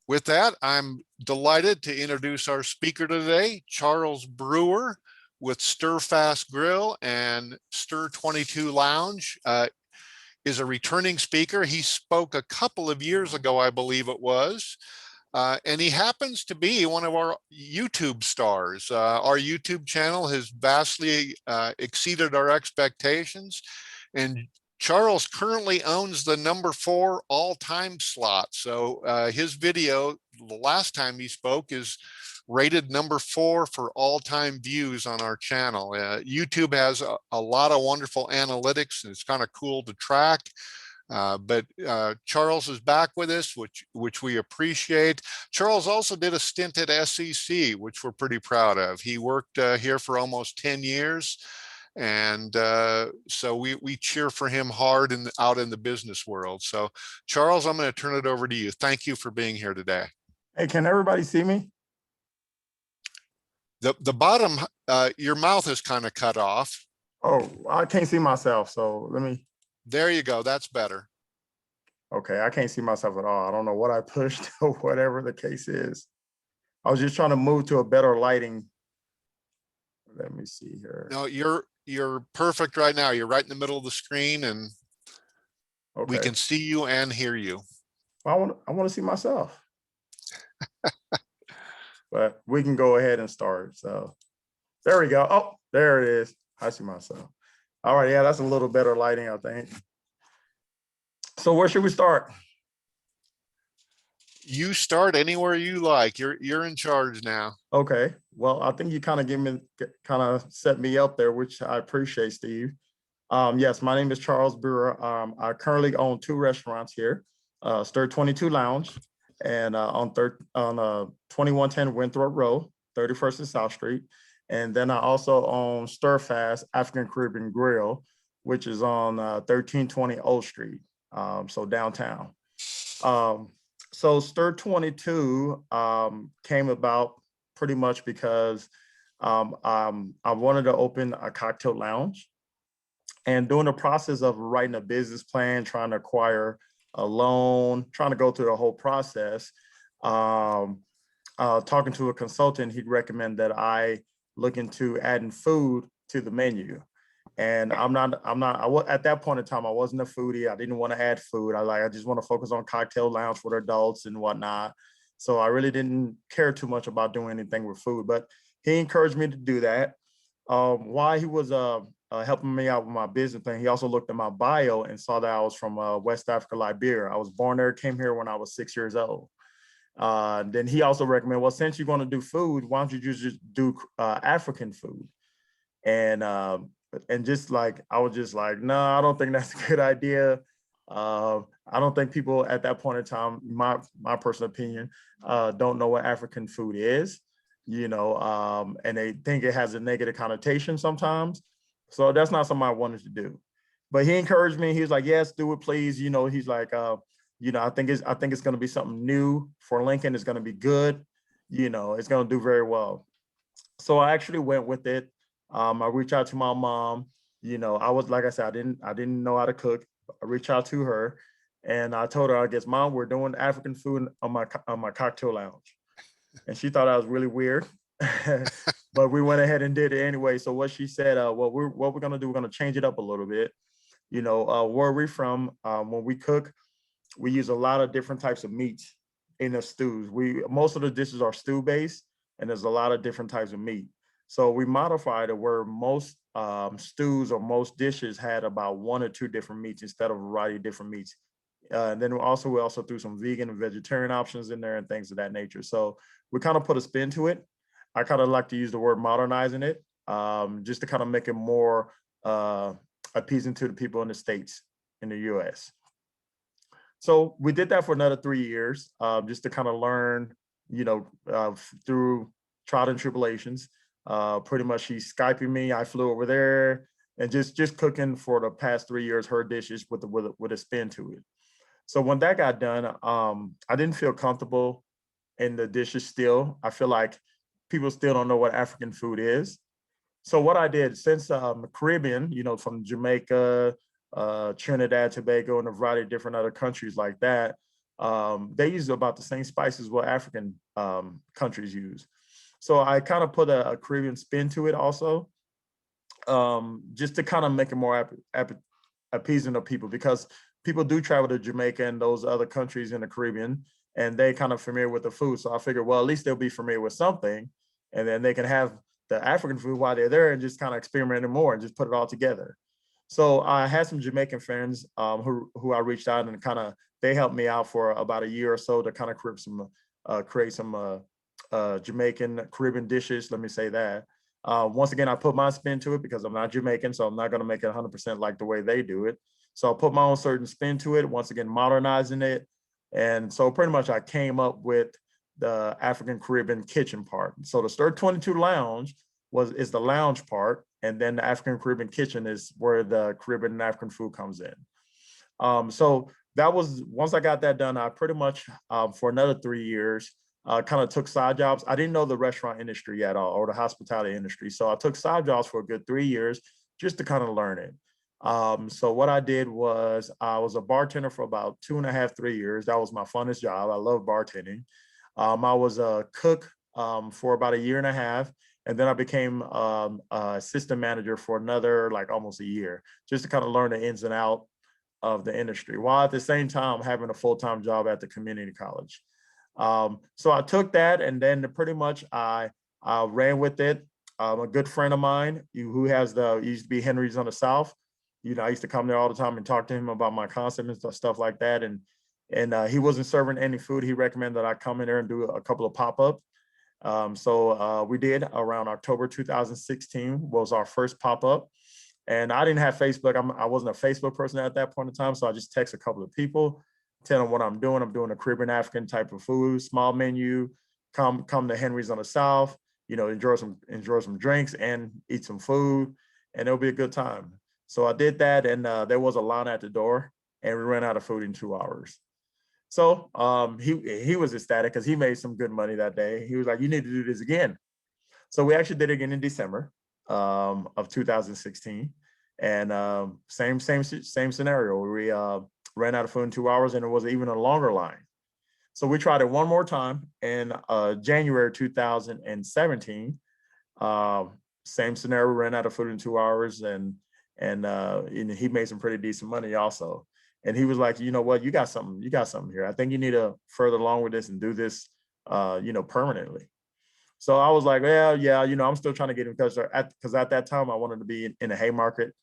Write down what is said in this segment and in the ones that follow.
With that, I'm delighted to introduce our speaker today, Charles Brewer with SturFast Grill and Stur 22 Lounge. Is a returning speaker. He spoke a couple of years ago, I believe it was, and he happens to be one of our YouTube stars. Our YouTube channel has vastly exceeded our expectations, and Charles currently owns the #4 all-time slot. So his video, the last time he spoke, is rated #4 for all-time views on our channel. YouTube has a lot of wonderful analytics, and it's kind of cool to track. But Charles is back with us, which we appreciate. Charles also did a stint at SEC, which we're pretty proud of. He worked here for almost 10 years. And so we cheer for him hard out in the business world. So Charles, I'm going to turn it over to you. Thank you for being here today. Hey, can everybody see me? The bottom, your mouth is kind of cut off. Oh, I can't see myself. So let me. There you go. That's better. Okay, I can't see myself at all. I don't know what I pushed or whatever the case is. I was just trying to move to a better lighting. Let me see here. No, you're perfect right now. You're right in the middle of the screen, and we can see you and hear you. Well, I want to see myself. But we can go ahead and start. So there we go. Oh, there it is. I see myself. All right. Yeah, that's a little better lighting, I think. So where should we start? You start anywhere you like. You're in charge now. Okay. Well, I think you kind of set me up there, which I appreciate, Steve. Yes, my name is Charles Brewer. I currently own 2 restaurants here, Stur 22 Lounge, and on 2110 Winthrop Road, 31st and South Street. And then I also own SturFast African Caribbean Grill, which is on 1320 Old Street, so downtown. So Stur 22 came about pretty much because I wanted to open a cocktail lounge. And during the process of writing a business plan, trying to acquire a loan, trying to go through the whole process, talking to a consultant, he'd recommend that I look into adding food to the menu. And at that point in time, I wasn't a foodie. I didn't want to add food. I just want to focus on cocktail lounge for adults and whatnot. So I really didn't care too much about doing anything with food, but he encouraged me to do that. While he was helping me out with my business plan, he also looked at my bio and saw that I was from West Africa, Liberia. I was born there, came here when I was 6 years old. Then he also recommended, well, since you're going to do food, why don't you just do African food? And just like, I was just like, no, I don't think that's a good idea. I don't think people at that point in time, my personal opinion, don't know what African food is, and they think it has a negative connotation sometimes. So that's not something I wanted to do. But he encouraged me. He was like, yes, do it, please. He's like, I think it's going to be something new for Lincoln. It's going to be good. It's going to do very well. So I actually went with it. I reached out to my mom. I was, like I said, I didn't know how to cook. I reached out to her and I told her, I guess, Mom, we're doing African food on my cocktail lounge. And she thought I was really weird, but we went ahead and did it anyway. So what she said, what we're going to do, we're going to change it up a little bit. Where we're from, when we cook, we use a lot of different types of meats in the stews. Most of the dishes are stew based, and there's a lot of different types of meat. So we modified it where most stews or most dishes had about 1 or 2 different meats instead of a variety of different meats. And then we also threw some vegan and vegetarian options in there and things of that nature. So we kind of put a spin to it. I kind of like to use the word modernizing it, just to kind of make it more appeasing to the people in the States, in the US. So we did that for another 3 years, just to kind of learn, through trial and tribulations. Pretty much she's Skyping me. I flew over there and just cooking for the past 3 years, her dishes with a spin to it. So when that got done, I didn't feel comfortable in the dishes still. I feel like people still don't know what African food is. So what I did, since Caribbean, from Jamaica, Trinidad, Tobago, and a variety of different other countries like that, they use about the same spices what African countries use. So I kind of put a Caribbean spin to it also, just to kind of make it more appeasing to people, because people do travel to Jamaica and those other countries in the Caribbean, and they kind of familiar with the food. So I figured, well, at least they'll be familiar with something, and then they can have the African food while they're there and just kind of experiment more and just put it all together. So I had some Jamaican friends who I reached out, and kind of they helped me out for about a year or so to kind of create some Jamaican Caribbean dishes. Let me say that. Once again, I put my spin to it because I'm not Jamaican, so I'm not going to make it 100% like the way they do it. So I put my own certain spin to it, once again, modernizing it. And so pretty much I came up with the African Caribbean kitchen part. So the Stur 22 Lounge is the lounge part, and then the African Caribbean kitchen is where the Caribbean and African food comes in. So that was, once I got that done, I pretty much for another 3 years kind of took side jobs. I didn't know the restaurant industry at all, or the hospitality industry. So I took side jobs for a good 3 years just to kind of learn it. So what I did was I was a bartender for about 2.5, 3 years. That was my funnest job. I love bartending. I was a cook for about 1.5 years. And then I became assistant manager for another like almost a year, just to kind of learn the ins and outs of the industry, while at the same time having a full-time job at the community college. So I took that, and then pretty much I ran with it. A good friend of mine who used to be Henry's on the South. I used to come there all the time and talk to him about my concept and stuff like that. And he wasn't serving any food. He recommended that I come in there and do a couple of pop-ups. So we did around October 2016 was our first pop-up. And I didn't have Facebook. I wasn't a Facebook person at that point in time. So I just text a couple of people, tell them what I'm doing. I'm doing a Caribbean African type of food, small menu. Come to Henry's on the South, enjoy some drinks and eat some food, and it'll be a good time. So I did that, and there was a line at the door, and we ran out of food in 2 hours. So he was ecstatic because he made some good money that day. He was like, "You need to do this again." So we actually did it again in December of 2016, and same scenario. We ran out of food in 2 hours, and it was even a longer line. So we tried it one more time in January 2017. Same scenario, ran out of food in 2 hours, and he made some pretty decent money also. And he was like, "You know what? You got something here. I think you need to further along with this and do this, permanently." So I was like, "Well, yeah, I'm still trying to get in touch because at that time I wanted to be in the Haymarket,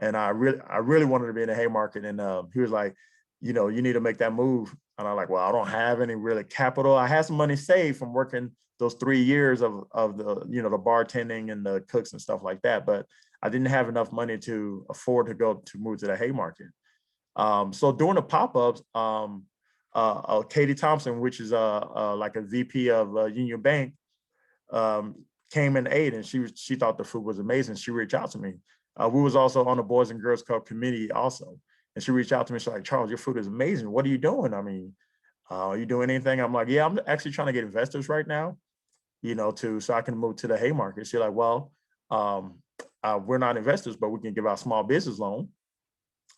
and I really wanted to be in the Haymarket." And he was like, "You need to make that move." And I'm like, "Well, I don't have any really capital. I had some money saved from working those 3 years of the the bartending and the cooks and stuff like that, but I didn't have enough money to afford to move to the Haymarket." So during the pop-ups, Katie Thompson, which is like a VP of Union Bank, came and ate, and she thought the food was amazing. She reached out to me. We was also on the Boys and Girls Club committee also, and she reached out to me. She's like, "Charles, your food is amazing. What are you doing? I mean, are you doing anything?" I'm like, "Yeah, I'm actually trying to get investors right now, so I can move to the Haymarket." She's like, "Well, we're not investors, but we can give out small business loan."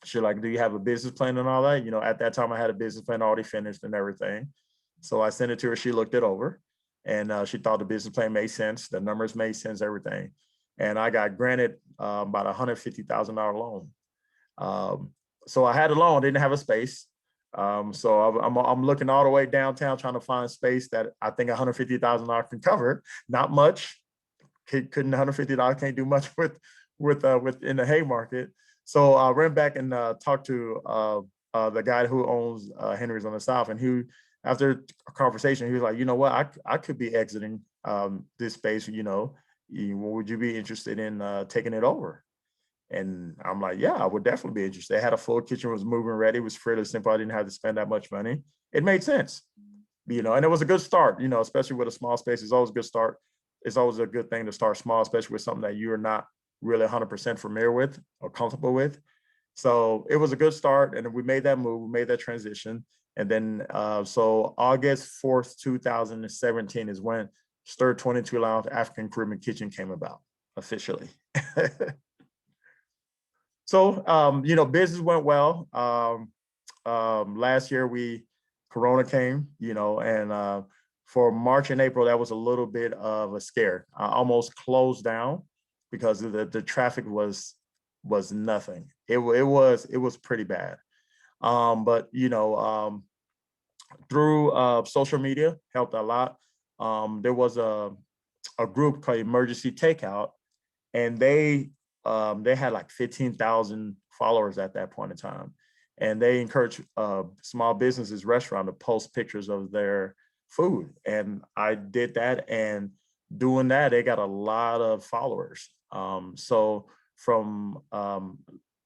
She's like, "Do you have a business plan and all that?" At that time I had a business plan already finished and everything. So I sent it to her. She looked it over, and she thought the business plan made sense. The numbers made sense, everything. And I got granted about $150,000 loan. So I had a loan, didn't have a space. So I'm looking all the way downtown trying to find space that I think $150,000 can cover. Not much. Couldn't $150 can't do much with in the Haymarket. So I ran back and talked to the guy who owns Henry's on the South, and after a conversation, he was like, "You know what? I could be exiting this space. Would you be interested in taking it over?" And I'm like, "Yeah, I would definitely be interested." They had a full kitchen, was moving ready. It was fairly simple. I didn't have to spend that much money. It made sense, and it was a good start. Especially with a small space, it's always a good start. It's always a good thing to start small, especially with something that you're not really 100% familiar with or comfortable with. So it was a good start, and we made that move, we made that transition. And then, so August 4th, 2017 is when Stur 22 Lounge African Caribbean Kitchen came about officially. So, business went well. Last year we Corona came, and for March and April, that was a little bit of a scare. I almost closed down because the traffic was nothing. It was pretty bad. But through social media helped a lot. There was a group called Emergency Takeout, and they had like 15,000 followers at that point in time, and they encourage small businesses, restaurant to post pictures of their food, and I did that, and doing that, they got a lot of followers. So from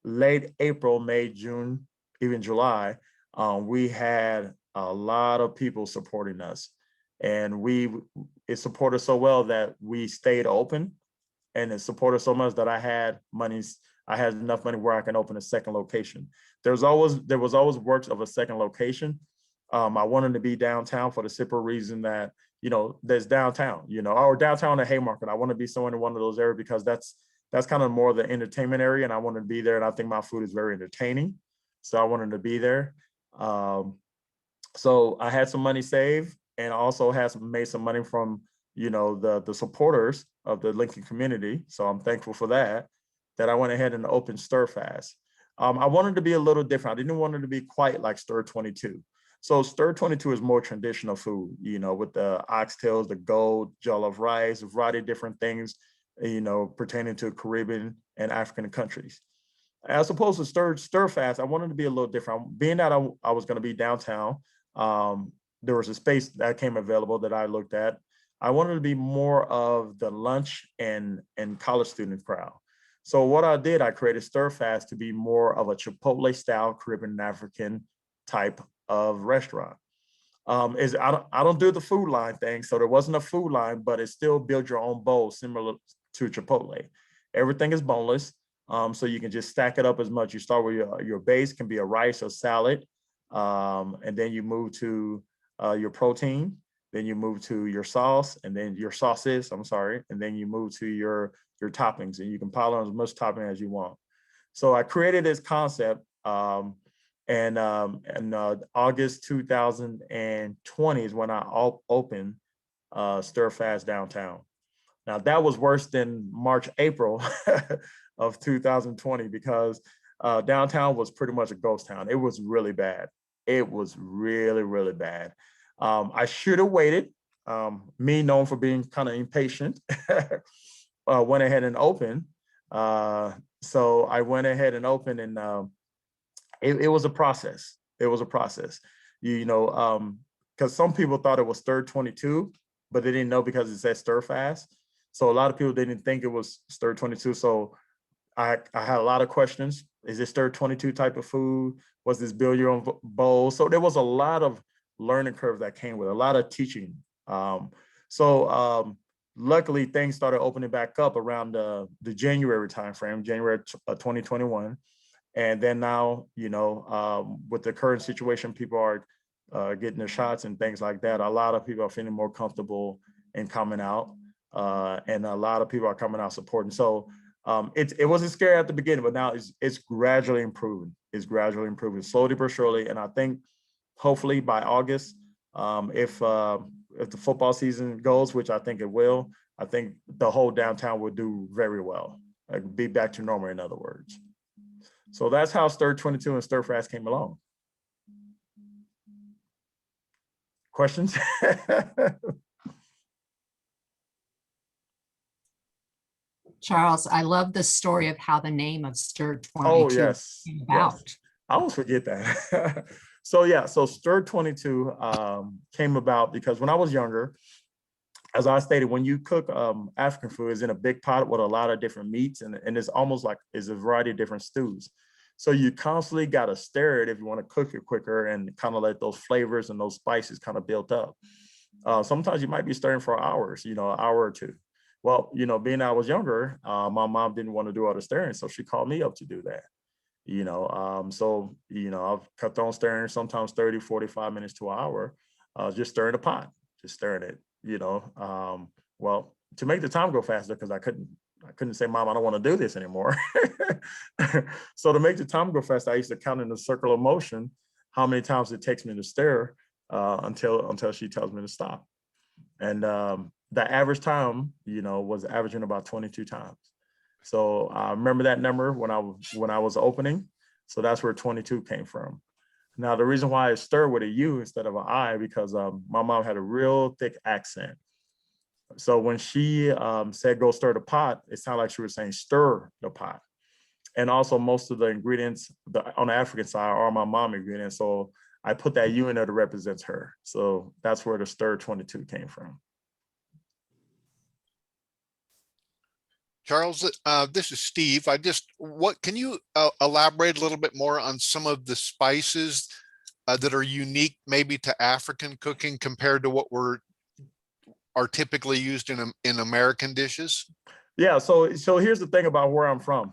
late April, May, June, even July, we had a lot of people supporting us, and it supported so well that we stayed open, and it supported so much that I had enough money where I can open a second location. There was always works of a second location. I wanted to be downtown for the simple reason that, there's downtown, or downtown at Haymarket. I want to be somewhere in one of those areas because that's kind of more the entertainment area, and I wanted to be there. And I think my food is very entertaining, so I wanted to be there. So I had some money saved, and also made some money from, the supporters of the Lincoln community. So I'm thankful for that I went ahead and opened SturFast. I wanted to be a little different. I didn't want it to be quite like Stur 22. So Stur 22 is more traditional food, with the oxtails, the gold, jollof rice, a variety of different things, pertaining to Caribbean and African countries. As opposed to SturFast, I wanted to be a little different. Being that I was going to be downtown, there was a space that came available that I looked at. I wanted to be more of the lunch and college student crowd. So what I did, I created SturFast to be more of a Chipotle style Caribbean and African type of restaurant. I don't do the food line thing, so there wasn't a food line, but it still build your own bowl similar to Chipotle. Everything is boneless, so you can just stack it up as much. You start with your base, can be a rice or salad, and then you move to your protein, then you move to your sauce, and then your sauces, and then you move to your toppings, and you can pile on as much topping as you want. So I created this concept, and in August 2020 is when I opened SturFast downtown. Now that was worse than March, April of 2020 because downtown was pretty much a ghost town. It was really bad. It was really, really bad. I should have waited. Me known for being kind of impatient, went ahead and opened. So I went ahead and opened, and it was a process. It was a process, because some people thought it was Stur 22, but they didn't know because it said SturFast. So a lot of people didn't think it was Stur 22. So I had a lot of questions. Is this Stur 22 type of food? Was this build your own bowl? So there was a lot of learning curve that came with it, a lot of teaching. Luckily, things started opening back up around the January timeframe, January 2021. And then now, with the current situation, people are getting their shots and things like that. A lot of people are feeling more comfortable in coming out, and a lot of people are coming out supporting. So it wasn't scary at the beginning, but now it's gradually improving. It's gradually improving, slowly but surely. And I think hopefully by August, if the football season goes, which I think it will, I think the whole downtown will do very well, like be back to normal, in other words. So that's how Stur 22 and SturFast came along. Questions? Charles, I love the story of how the name of Stur 22 Oh, yes. came about. Yes. I always forget that. So Stur 22 came about because when I was younger, as I stated, when you cook African food, it's in a big pot with a lot of different meats, and it's almost like it's a variety of different stews. So you constantly got to stir it if you want to cook it quicker and kind of let those flavors and those spices kind of build up. Sometimes you might be stirring for hours, an hour or two. Well, being I was younger, my mom didn't want to do all the stirring, so she called me up to do that. I've kept on stirring, sometimes 30, 45 minutes to an hour, just stirring the pot, just stirring it, well, to make the time go faster, because I couldn't say, Mom, I don't want to do this anymore. So to make the time go faster, I used to count in a circle of motion how many times it takes me to stir until she tells me to stop. And the average time, was averaging about 22 times. So I remember that number when I was opening. So that's where 22 came from. Now, the reason why it's Stur with a U instead of an I, because my mom had a real thick accent. So when she said, go stir the pot, it sounded like she was saying stir the pot. And also most of the ingredients on the African side are my mom ingredients. So I put that U in there that represents her. So that's where the Stur 22 came from. Charles, this is Steve. Can you elaborate a little bit more on some of the spices that are unique maybe to African cooking compared to what are typically used in American dishes? Yeah, so here's the thing about where I'm from.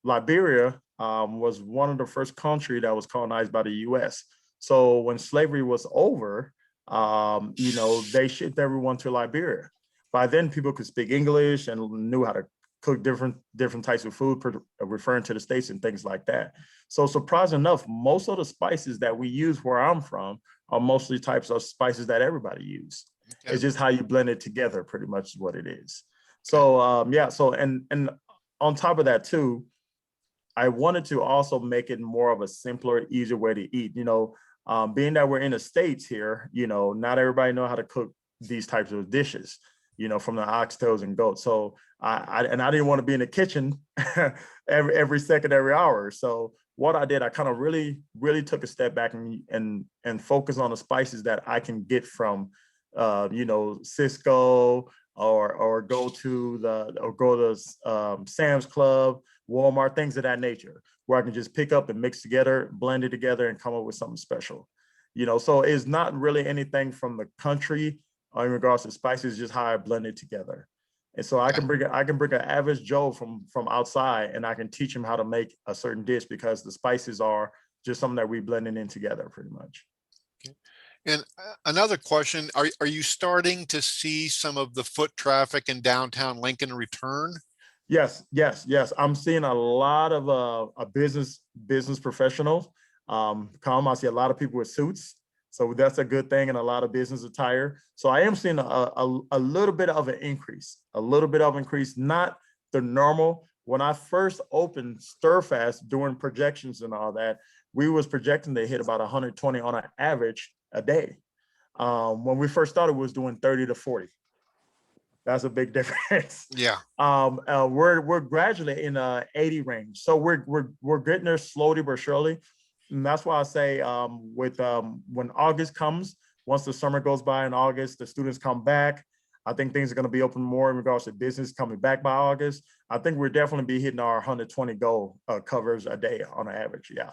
Liberia was one of the first country that was colonized by the US. So when slavery was over, they shipped everyone to Liberia. By then, people could speak English and knew how to cook different types of food, referring to the States and things like that. So surprising enough, most of the spices that we use where I'm from are mostly types of spices that everybody use. Okay. It's just how you blend it together, pretty much is what it is. So yeah, so and on top of that too, I wanted to also make it more of a simpler, easier way to eat. Being that we're in the States here, not everybody know how to cook these types of dishes, from the oxtails and goats. So I didn't want to be in the kitchen every second, every hour. So what I did, I kind of really took a step back and focus on the spices that I can get from, Cisco or go to Sam's Club, Walmart, things of that nature, where I can just pick up and mix together, blend it together, and come up with something special. So it's not really anything from the country in regards to spices, just how I blend it together. And so I can bring an average Joe from outside, and I can teach him how to make a certain dish because the spices are just something that we blending in together pretty much. Okay. And another question, are you starting to see some of the foot traffic in downtown Lincoln return? Yes. I'm seeing a lot of business professionals come. I see a lot of people with suits. So that's a good thing, and a lot of business attire. So I am seeing a little bit of an increase, not the normal. When I first opened SturFast doing projections and all that, we was projecting to hit about 120 on an average a day. When we first started, we was doing 30 to 40. That's a big difference. Yeah. We're gradually in 80 range. So we're getting there slowly but surely. And that's why I say when August comes, once the summer goes by in August, the students come back. I think things are going to be open more in regards to business coming back by August. I think we're definitely be hitting our 120 goal covers a day on average. Yeah.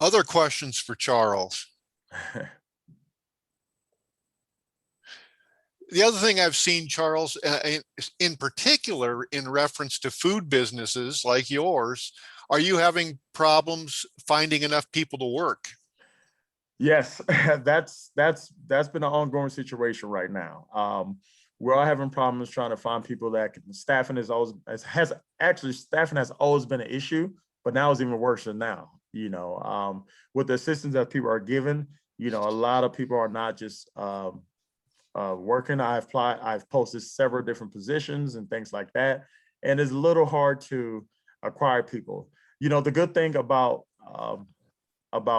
Other questions for Charles? The other thing I've seen, Charles, in particular, in reference to food businesses like yours, are you having problems finding enough people to work? Yes, that's been an ongoing situation right now. We're all having problems trying to find people that can. Staffing has always been an issue, but now it's even worse than now. With the assistance that people are given, a lot of people are not just working. I've posted several different positions and things like that, and it's a little hard to acquire people. The good thing about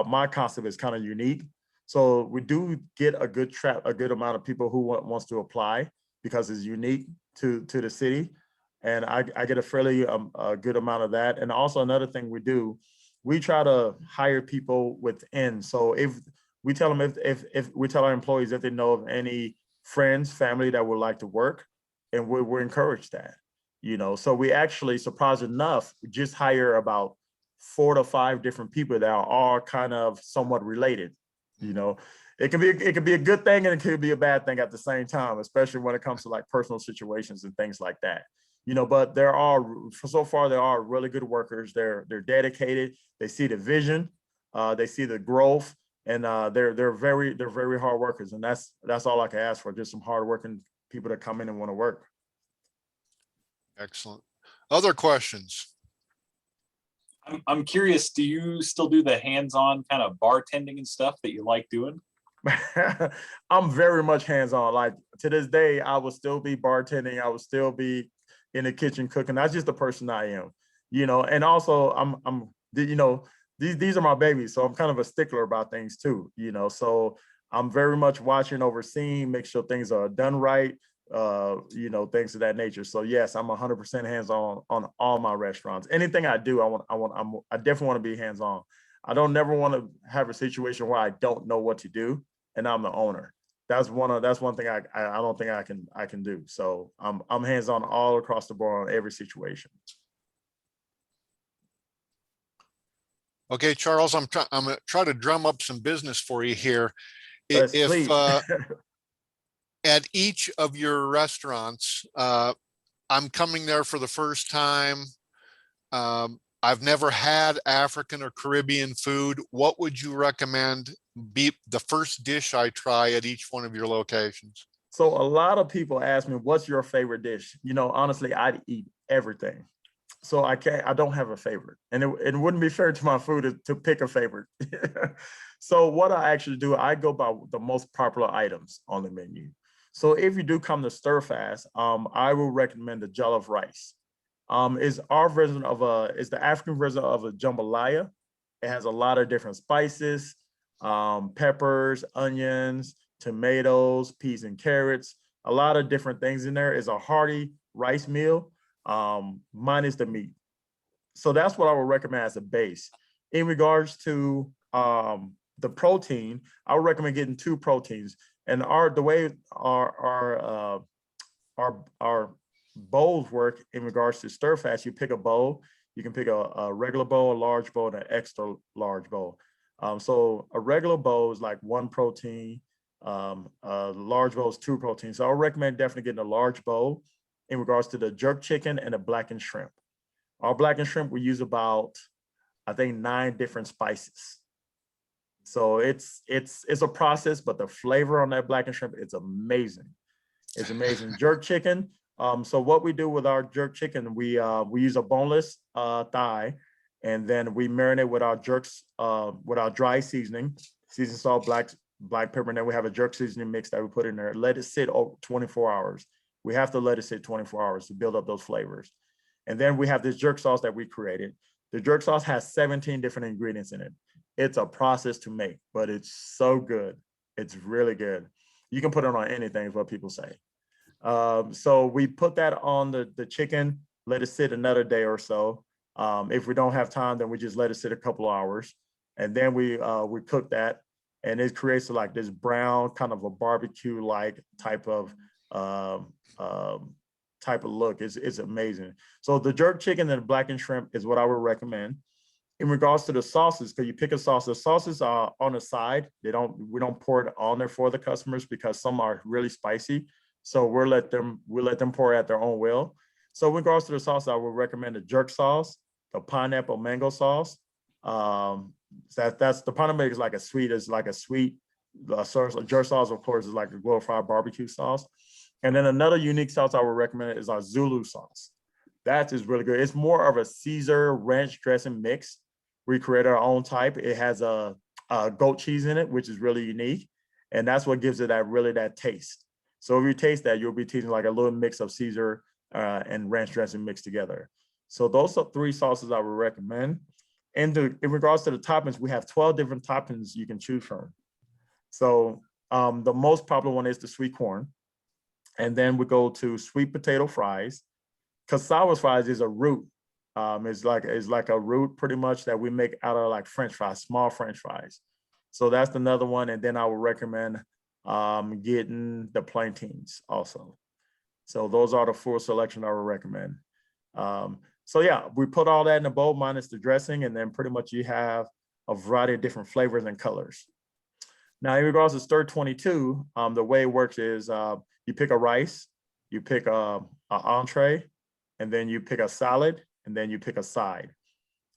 my concept is kind of unique. So we do get a good amount of people who wants to apply because it's unique to the city, and I get a fairly a good amount of that. And also another thing we try to hire people within. So if we tell them if we tell our employees if they know of any friends, family that would like to work, and we're encouraged that, so we actually, surprised enough, we just hire about 4 to 5 different people that are all kind of somewhat related. It can be a good thing and it could be a bad thing at the same time, especially when it comes to like personal situations and things like that. But so far there are really good workers. They're dedicated. They see the vision, they see the growth, and they're very hard workers. And that's all I can ask for, just some hardworking people that come in and want to work. Excellent. Other questions? I'm curious, do you still do the hands-on kind of bartending and stuff that you like doing? I'm very much hands-on. Like to this day, I will still be bartending. I will still be in the kitchen cooking. That's just the person I am, and also these are my babies. So I'm kind of a stickler about things too, so I'm very much watching, overseeing, make sure things are done right, things of that nature. So yes, I'm 100% hands-on on all my restaurants. Anything I do, I definitely want to be hands-on. I don't never want to have a situation where I don't know what to do and I'm the owner. That's one thing I don't think I can do. So I'm hands-on all across the board on every situation. Okay, Charles, I'm gonna try to drum up some business for you here. Yes, If please. at each of your restaurants, I'm coming there for the first time. I've never had African or Caribbean food. What would you recommend be the first dish I try at each one of your locations? So a lot of people ask me, what's your favorite dish? Honestly, I'd eat everything. So I don't have a favorite, and it wouldn't be fair to my food to pick a favorite. So what I actually do, I go by the most popular items on the menu. So if you do come to SturFast, I will recommend the jollof rice. Is the African version of a jambalaya. It has a lot of different spices, peppers, onions, tomatoes, peas and carrots, a lot of different things in there. It's a hearty rice meal, minus the meat. So that's what I would recommend as a base. In regards to the protein, I would recommend getting 2 proteins. And the way our bowls work in regards to SturFast, you pick a bowl. You can pick a regular bowl, a large bowl, and an extra large bowl. So a regular bowl is like 1 protein. A large bowl is 2 proteins. So I would recommend definitely getting a large bowl in regards to the jerk chicken and the blackened shrimp. Our blackened shrimp, we use about, I think, 9 different spices. So it's a process, but the flavor on that blackened shrimp, it's amazing. It's amazing. Jerk chicken. So what we do with our jerk chicken, we use a boneless thigh, and then we marinate with our jerks, with our dry seasoning, seasoned salt, black pepper, and then we have a jerk seasoning mix that we put in there. Let it sit 24 hours. We have to let it sit 24 hours to build up those flavors. And then we have this jerk sauce that we created. The jerk sauce has 17 different ingredients in it. It's a process to make, but it's so good. It's really good. You can put it on anything, is what people say. So we put that on the chicken, let it sit another day or so. If we don't have time, then we just let it sit a couple of hours. And then we cook that, and it creates like this brown, kind of a barbecue-like type of look. It's amazing. So the jerk chicken and the blackened shrimp is what I would recommend. In regards to the sauces, because you pick a sauce, the sauces are on the side. We don't pour it on there for the customers because some are really spicy. So we'll let them pour at their own will. So in regards to the sauce, I would recommend the jerk sauce, the pineapple mango sauce. That's the pineapple is like a sweet sauce. Jerk sauce, of course, is like a glorified barbecue sauce. And then another unique sauce I would recommend is our Zulu sauce. That is really good. It's more of a Caesar ranch dressing mix. We create our own type. It has a goat cheese in it, which is really unique. And that's what gives it that taste. So if you taste that, you'll be tasting like a little mix of Caesar and ranch dressing mixed together. So those are 3 sauces I would recommend. And in regards to the toppings, we have 12 different toppings you can choose from. So the most popular one is the sweet corn. And then we go to sweet potato fries. Cassava fries is a root. It's like a root pretty much that we make out of like French fries, small French fries. So that's another one. And then I would recommend getting the plantains also. So those are the full selection I would recommend. So yeah, we put all that in a bowl minus the dressing, and then pretty much you have a variety of different flavors and colors. Now in regards to Stur 22, the way it works is you pick a rice, you pick an entree, and then you pick a salad, and then you pick a side.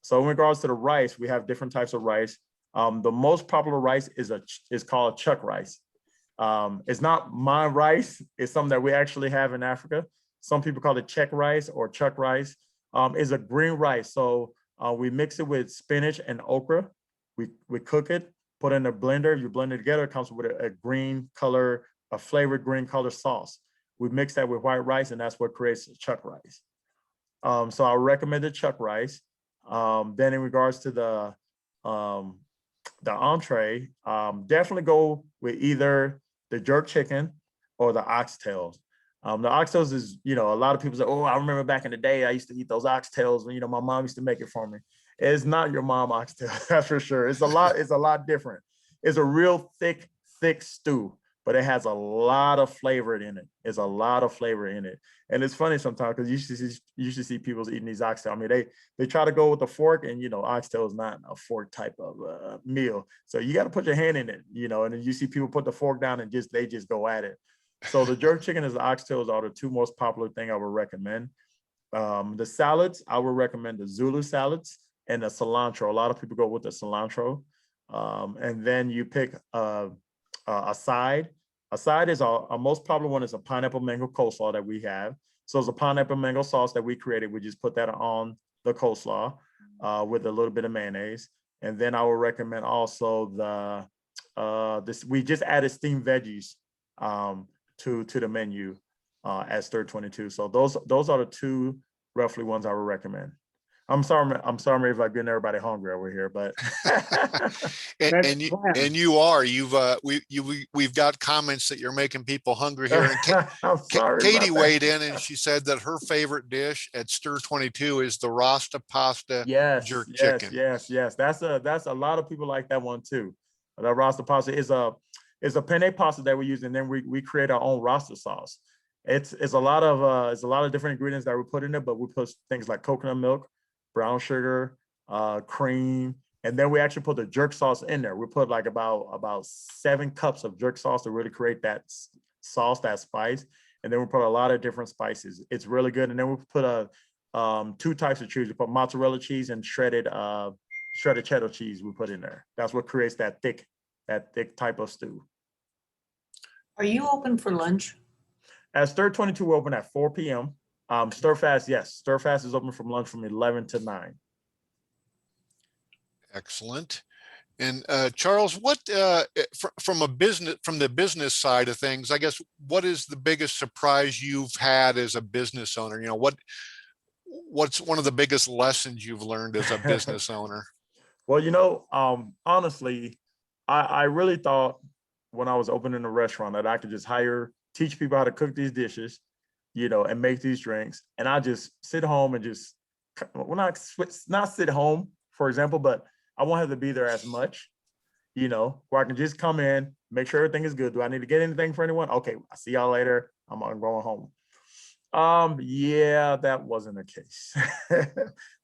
So in regards to the rice, we have different types of rice. The most popular rice is called chuck rice. It's not my rice. It's something that we actually have in Africa. Some people call it check rice or chuck rice. It's a green rice. So We mix it with spinach and okra. We cook it, put it in a blender. You blend it together. It comes with a green color, a flavored green color sauce. We mix that with white rice, and that's what creates chuck rice. So I recommend the chuck rice. Then in regards to the entree, definitely go with either the jerk chicken or the oxtails. The oxtails is, a lot of people say, oh, I remember back in the day, I used to eat those oxtails when, my mom used to make it for me. It's not your mom oxtail, that's for sure. It's a lot different. It's a real thick stew, but it has a lot of flavor in it. It's a lot of flavor in it. And it's funny sometimes because you should see people eating these oxtail. I mean, they try to go with a fork, and oxtail is not a fork type of meal. So you got to put your hand in it, and then you see people put the fork down and they just go at it. So the jerk chicken and the oxtails are the two most popular thing I would recommend. The salads, I would recommend the Zulu salads and the cilantro. A lot of people go with the cilantro. And then you pick a side. A side is our most popular one is a pineapple mango coleslaw that we have. So it's a pineapple mango sauce that we created. We just put that on the coleslaw with a little bit of mayonnaise. And then I would recommend also we just added steamed veggies to the menu at Stur 22. So those are the two roughly ones I would recommend. I'm sorry if I've getting everybody hungry over here, but and you are. We've got comments that you're making people hungry here. And I'm sorry. Katie weighed in and she said that her favorite dish at Stur 22 is the Rasta pasta jerk chicken. Yes. That's a lot of people like that one too. The Rasta pasta is a penne pasta that we use, and then we create our own Rasta sauce. It's a lot of different ingredients that we put in it, but we put things like coconut milk, brown sugar, cream, and then we actually put the jerk sauce in there. We put like about 7 cups of jerk sauce to really create that sauce, that spice, and then we put a lot of different spices. It's really good. And then we put 2 types of cheese. We put mozzarella cheese and shredded cheddar cheese. We put in there. That's what creates that thick type of stew. Are you open for lunch? At Stur 22, we're open at 4 p.m. SturFast, yes. SturFast is open from lunch from 11 to 9. Excellent. And Charles, what from the business side of things, I guess, what is the biggest surprise you've had as a business owner? What's one of the biggest lessons you've learned as a business owner? Well, honestly, I really thought when I was opening a restaurant that I could just teach people how to cook these dishes, and make these drinks. And I just sit home and not sit home, for example, but I won't have to be there as much, where I can just come in, make sure everything is good. Do I need to get anything for anyone? Okay, I'll see y'all later. I'm going home. Yeah, that wasn't the case.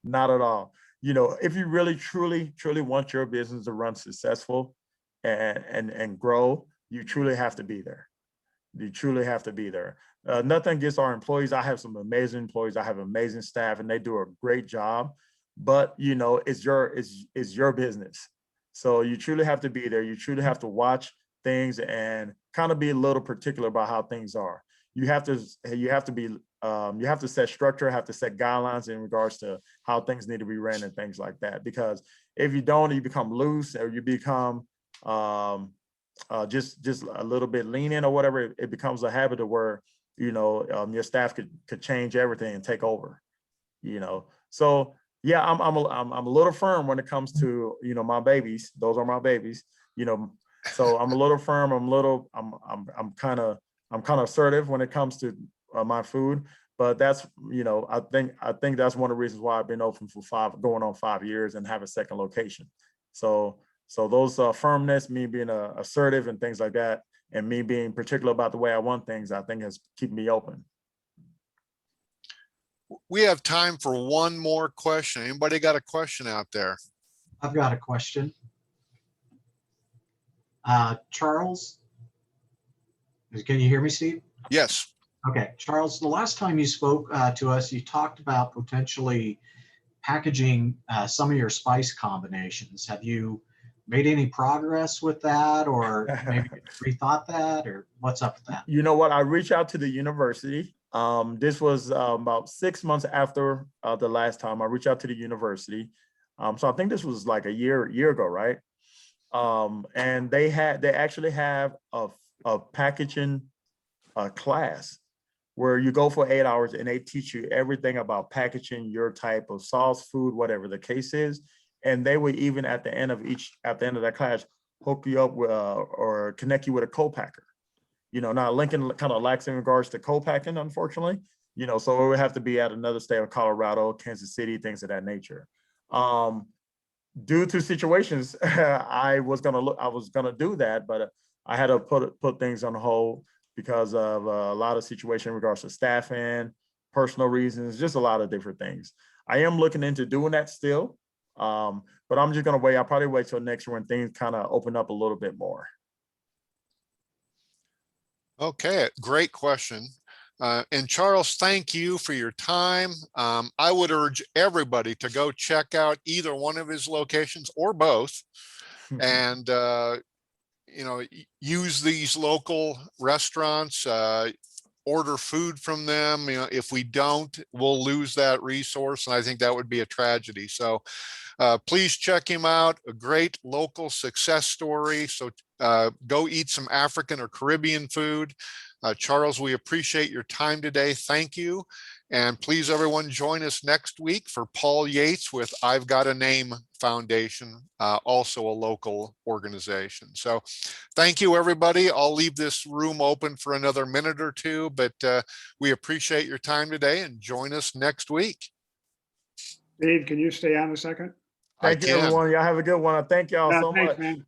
Not at all. If you really, truly, truly want your business to run successful and grow, you truly have to be there. You truly have to be there. Nothing against our employees. I have some amazing employees. I have amazing staff, and they do a great job. But it's your business, so you truly have to be there. You truly have to watch things and kind of be a little particular about how things are. You have to set structure, have to set guidelines in regards to how things need to be ran and things like that. Because if you don't, you become loose, or you become just a little bit lenient or whatever. It becomes a habit of where your staff could change everything and take over. So yeah, I'm a little firm when it comes to my babies. Those are my babies. So I'm a little firm. I'm kind of assertive when it comes to my food. But that's I think that's one of the reasons why I've been open for going on 5 years and have a second location. So those firmness, me being assertive and things like that, and me being particular about the way I want things, I think has kept me open. We have time for one more question. Anybody got a question out there? I've got a question. Charles, can you hear me, Steve? Yes. Okay, Charles, the last time you spoke to us, you talked about potentially packaging some of your spice combinations. Have you made any progress with that, or maybe rethought that, or what's up with that? You know what? I reached out to the university. This was about 6 months after the last time I reached out to the university. So I think this was like a year ago, right? And they actually have a packaging class where you go for 8 hours and they teach you everything about packaging your type of sauce, food, whatever the case is. And they would even at the end of that class, hook you up with or connect you with a co-packer. Now Lincoln kind of lacks in regards to co-packing, unfortunately. So it would have to be at another state of Colorado, Kansas City, things of that nature. Due to situations, I was gonna do that, but I had to put things on hold because of a lot of situation in regards to staffing, personal reasons, just a lot of different things. I am looking into doing that still, but I'm just gonna wait. I'll probably wait till next year when things kind of open up a little bit more. Okay, great question. And Charles, thank you for your time. I would urge everybody to go check out either one of his locations or both, and use these local restaurants, order food from them. If we don't, we'll lose that resource, and I think that would be a tragedy. So please check him out. A great local success story. So go eat some African or Caribbean food. Charles, we appreciate your time today. Thank you. And please, everyone, join us next week for Paul Yates with I've Got a Name Foundation, also a local organization. So thank you, everybody. I'll leave this room open for another minute or two, but we appreciate your time today and join us next week. Dave, can you stay on a second? Thank you, everyone. Y'all have a good one. Thank y'all so Thanks, much. man.